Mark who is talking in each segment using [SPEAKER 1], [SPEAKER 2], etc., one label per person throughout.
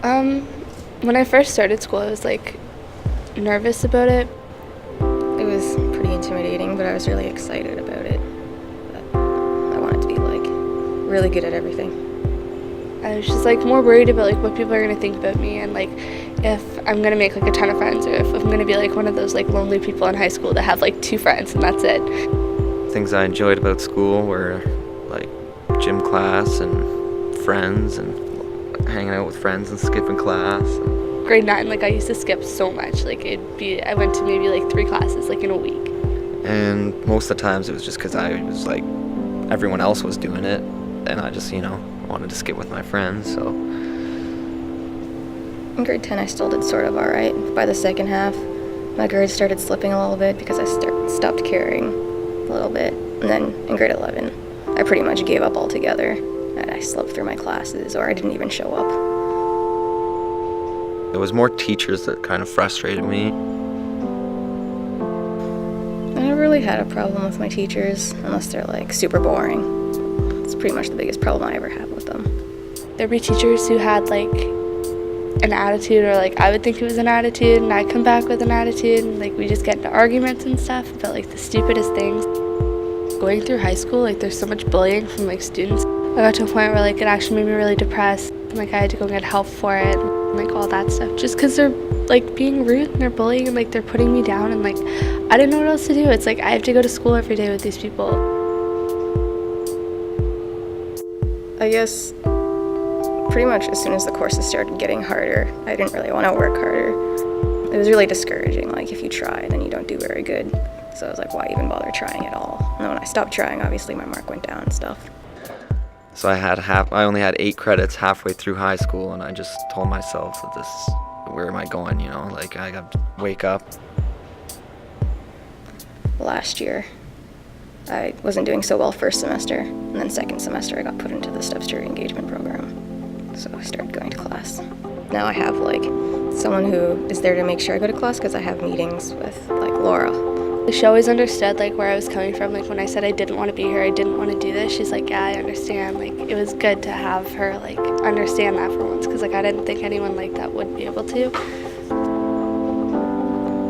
[SPEAKER 1] Um, when I first started school, I was like nervous about it.
[SPEAKER 2] It was pretty intimidating, but I was really excited about it. But I wanted to be like really good at everything.
[SPEAKER 1] I was just like more worried about like what people are gonna think about me and like if I'm gonna make like a ton of friends or if I'm gonna be like one of those like lonely people in high school that have like 2 friends and that's it.
[SPEAKER 3] Things I enjoyed about school were like gym class and friends and hanging out with friends and skipping class.
[SPEAKER 1] Grade 9, like I used to skip so much. Like I went to maybe like 3 classes like in a week.
[SPEAKER 3] And most of the times it was just because I was like, everyone else was doing it and I just, wanted to skip with my friends, so.
[SPEAKER 2] In grade 10, I still did sort of all right. By the second half, my grades started slipping a little bit because I stopped caring a little bit. And then in grade 11, I pretty much gave up altogether. And I slept through my classes, or I didn't even show up.
[SPEAKER 3] It was more teachers that kind of frustrated me.
[SPEAKER 2] I never really had a problem with my teachers, unless they're like super boring. It's pretty much the biggest problem I ever had with them.
[SPEAKER 1] There'd be teachers who had like an attitude, or like I would think it was an attitude and I'd come back with an attitude and like we just get into arguments and stuff about like the stupidest things. Going through high school, like there's so much bullying from like students. I got to a point where like it actually made me really depressed and like I had to go get help for it and like all that stuff just because they're like being rude and they're bullying and like they're putting me down and like I didn't know what else to do. It's like I have to go to school every day with these people.
[SPEAKER 2] I guess pretty much as soon as the courses started getting harder, I didn't really want to work harder. It was really discouraging, like if you try then you don't do very good. So I was like, why even bother trying at all? And then when I stopped trying, obviously my mark went down and stuff.
[SPEAKER 3] So I only had 8 credits halfway through high school and I just told myself that where am I going, like I got to wake up.
[SPEAKER 2] Last year, I wasn't doing so well first semester, and then second semester I got put into the Steps to Re-engagement program. So I started going to class. Now I have like someone who is there to make sure I go to class because I have meetings with like Laura.
[SPEAKER 1] She always understood like where I was coming from. Like when I said I didn't want to be here, I didn't want to do this, she's like, yeah, I understand. Like it was good to have her like understand that for once because like I didn't think anyone like that would be able to.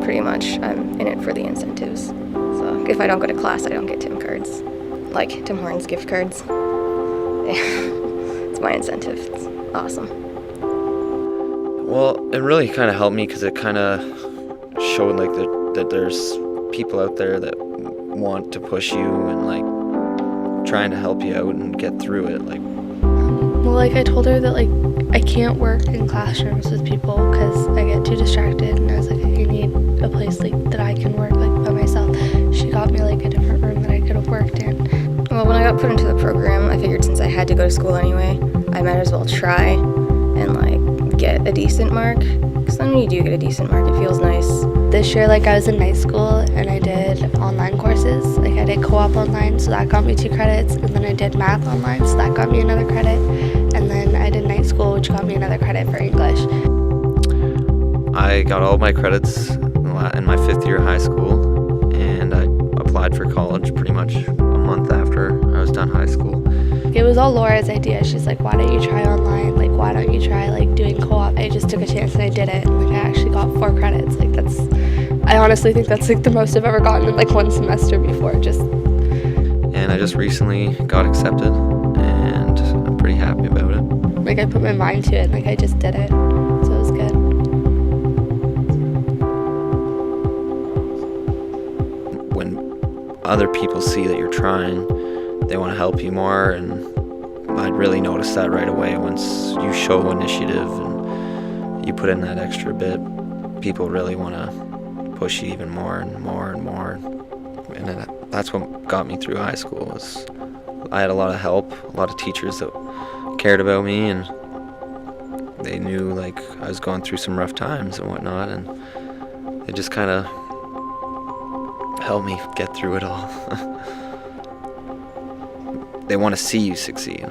[SPEAKER 2] Pretty much I'm in it for the incentives. So if I don't go to class, I don't get Tim cards. Like Tim Hortons gift cards. It's my incentive. It's awesome.
[SPEAKER 3] Well, it really kind of helped me because it kind of showed like that there's people out there that want to push you and like trying to help you out and get through it.
[SPEAKER 1] Well, like I told her that like I can't work in classrooms with people because I get too distracted, and I was like, I need a place like that I can work like by myself. She got me like a different room that I could have worked in.
[SPEAKER 2] Well, when I got put into the program, I figured since I had to go to school anyway, I might as well try and like get a decent mark. Because then when you do get a decent mark, it feels nice.
[SPEAKER 1] This year, like I was in night school and I did online courses. Like I did co-op online, so that got me 2 credits, and then I did math online, so that got me another credit, and then I did night school, which got me another credit for English.
[SPEAKER 3] I got all my credits in my 5th year of high school, and I applied for college pretty much a month after I was done high school.
[SPEAKER 1] It was all Laura's idea. She's like, why don't you try online? Like, why don't you try like doing co-op? I just took a chance and I did it, and like I actually got 4 credits. Like I honestly think that's like the most I've ever gotten in like one semester before.
[SPEAKER 3] And I just recently got accepted, and I'm pretty happy about it.
[SPEAKER 1] Like I put my mind to it, like I just did it, so it was good.
[SPEAKER 3] When other people see that you're trying, they want to help you more, and I'd really notice that right away. Once you show initiative and you put in that extra bit, people really want to push you even more and more and more. And that's what got me through high school. Was I had a lot of help, a lot of teachers that cared about me, and they knew like I was going through some rough times and whatnot, and they just kind of helped me get through it all. They want to see you succeed.